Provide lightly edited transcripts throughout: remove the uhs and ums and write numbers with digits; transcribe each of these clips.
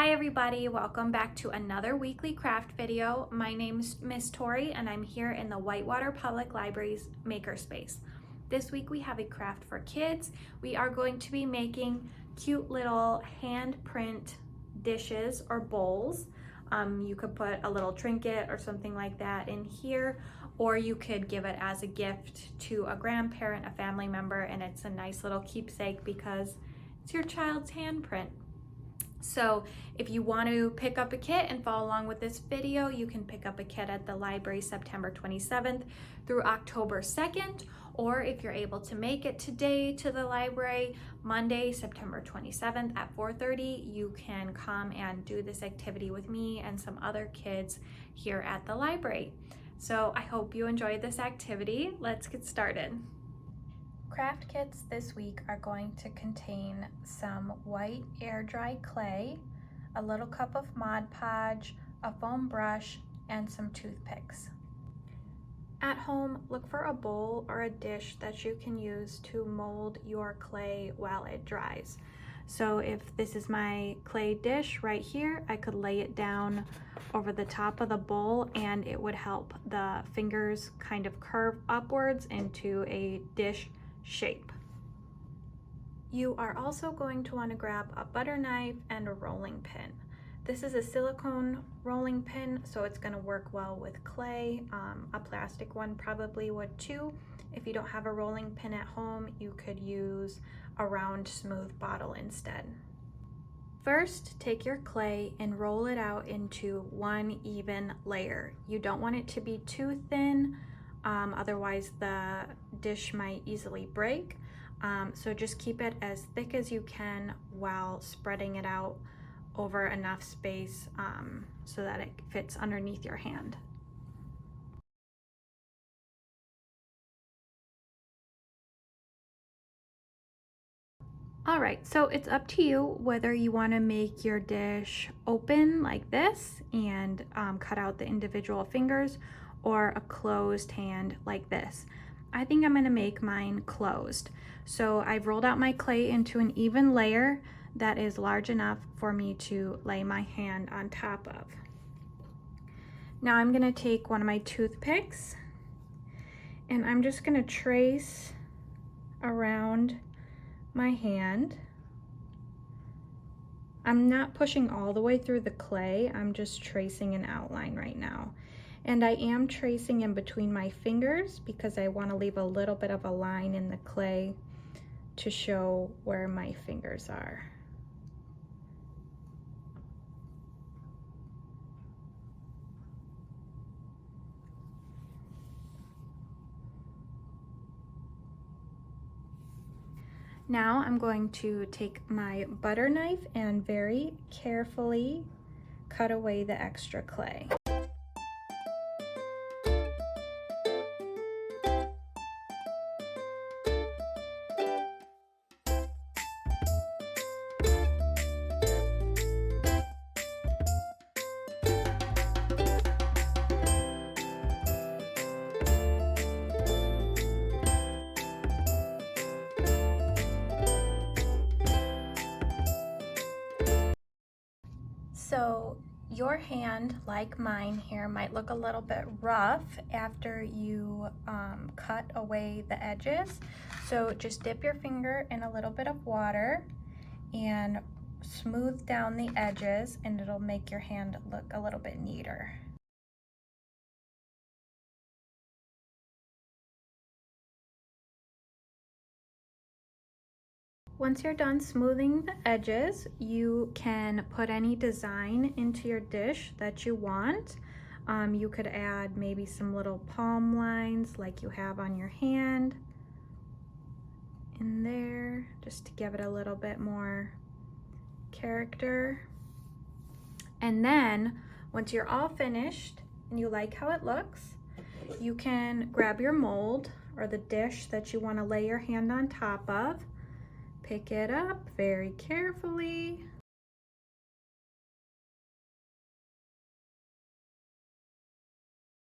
Hi everybody, welcome back to another weekly craft video. My name's Miss Tori and I'm here in the Whitewater Public Library's Makerspace. This week we have a craft for kids. We are going to be making cute little handprint dishes or bowls. You could put a little trinket or something like that in here, or you could give it as a gift to a grandparent, a family member, and it's a nice little keepsake because it's your child's handprint. So if you want to pick up a kit and follow along with this video, you can pick up a kit at the library September 27th through October 2nd, or if you're able to make it today to the library, Monday, September 27th at 4:30, you can come and do this activity with me and some other kids here at the library. So I hope you enjoyed this activity. Let's get started. Craft kits this week are going to contain some white air dry clay, a little cup of Mod Podge, a foam brush, and some toothpicks. At home, look for a bowl or a dish that you can use to mold your clay while it dries. So if this is my clay dish right here, I could lay it down over the top of the bowl and it would help the fingers kind of curve upwards into a dish shape. You are also going to want to grab a butter knife and a rolling pin. This is a silicone rolling pin, so it's going to work well with clay. A plastic one probably would too. If you don't have a rolling pin at home, you could use a round smooth bottle instead. First, take your clay and roll it out into one even layer. You don't want it to be too thin, otherwise the dish might easily break. So just keep it as thick as you can while spreading it out over enough space so that it fits underneath your hand. All right, so it's up to you whether you want to make your dish open like this and cut out the individual fingers, or a closed hand like this. I think I'm going to make mine closed. So I've rolled out my clay into an even layer that is large enough for me to lay my hand on top of. Now I'm going to take one of my toothpicks and I'm just going to trace around my hand. I'm not pushing all the way through the clay, I'm just tracing an outline right now. And I am tracing in between my fingers because I want to leave a little bit of a line in the clay to show where my fingers are. Now I'm going to take my butter knife and very carefully cut away the extra clay. So your hand, like mine here, might look a little bit rough after you cut away the edges. So just dip your finger in a little bit of water and smooth down the edges, and it'll make your hand look a little bit neater. Once you're done smoothing the edges, you can put any design into your dish that you want. You could add maybe some little palm lines like you have on your hand in there, just to give it a little bit more character. And then once you're all finished and you like how it looks, you can grab your mold or the dish that you want to lay your hand on top of. Pick it up very carefully.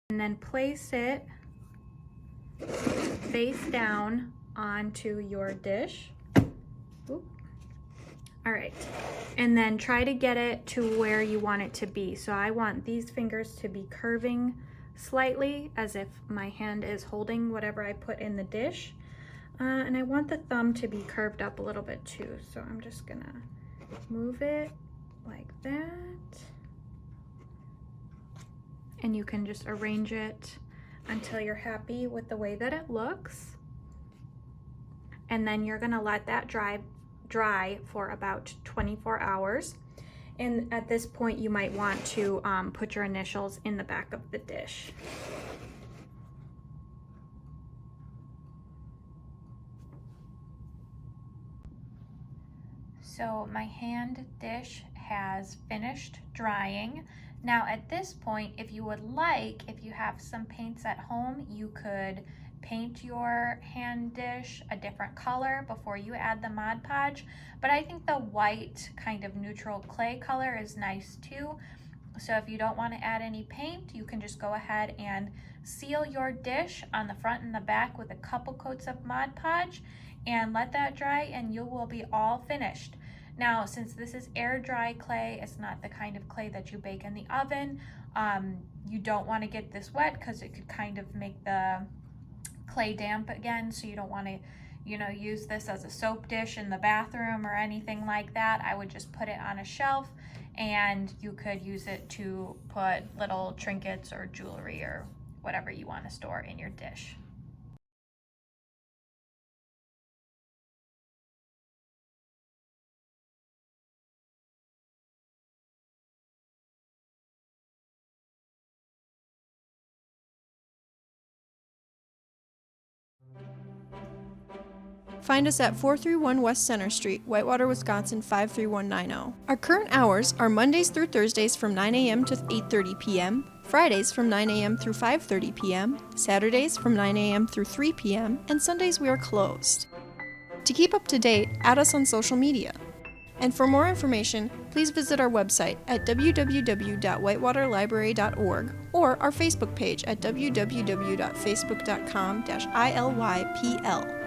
And then place it face down onto your dish. Oop. All right, and then try to get it to where you want it to be. So I want these fingers to be curving slightly as if my hand is holding whatever I put in the dish. And I want the thumb to be curved up a little bit too. So I'm just gonna move it like that. And you can just arrange it until you're happy with the way that it looks. And then you're gonna let that dry for about 24 hours. And at this point, you might want to put your initials in the back of the dish. So my hand dish has finished drying. Now at this point, if you would like, if you have some paints at home, you could paint your hand dish a different color before you add the Mod Podge. But I think the white kind of neutral clay color is nice too. So if you don't want to add any paint, you can just go ahead and seal your dish on the front and the back with a couple coats of Mod Podge and let that dry, and you will be all finished. Now, since this is air dry clay, it's not the kind of clay that you bake in the oven. You don't want to get this wet because it could kind of make the clay damp again. So you don't want to, use this as a soap dish in the bathroom or anything like that. I would just put it on a shelf, and you could use it to put little trinkets or jewelry or whatever you want to store in your dish. Find us at 431 West Center Street, Whitewater, Wisconsin 53190. Our current hours are Mondays through Thursdays from 9 a.m. to 8:30 p.m., Fridays from 9 a.m. through 5:30 p.m., Saturdays from 9 a.m. through 3 p.m., and Sundays we are closed. To keep up to date, add us on social media. And for more information, please visit our website at www.whitewaterlibrary.org or our Facebook page at www.facebook.com/ILYPL.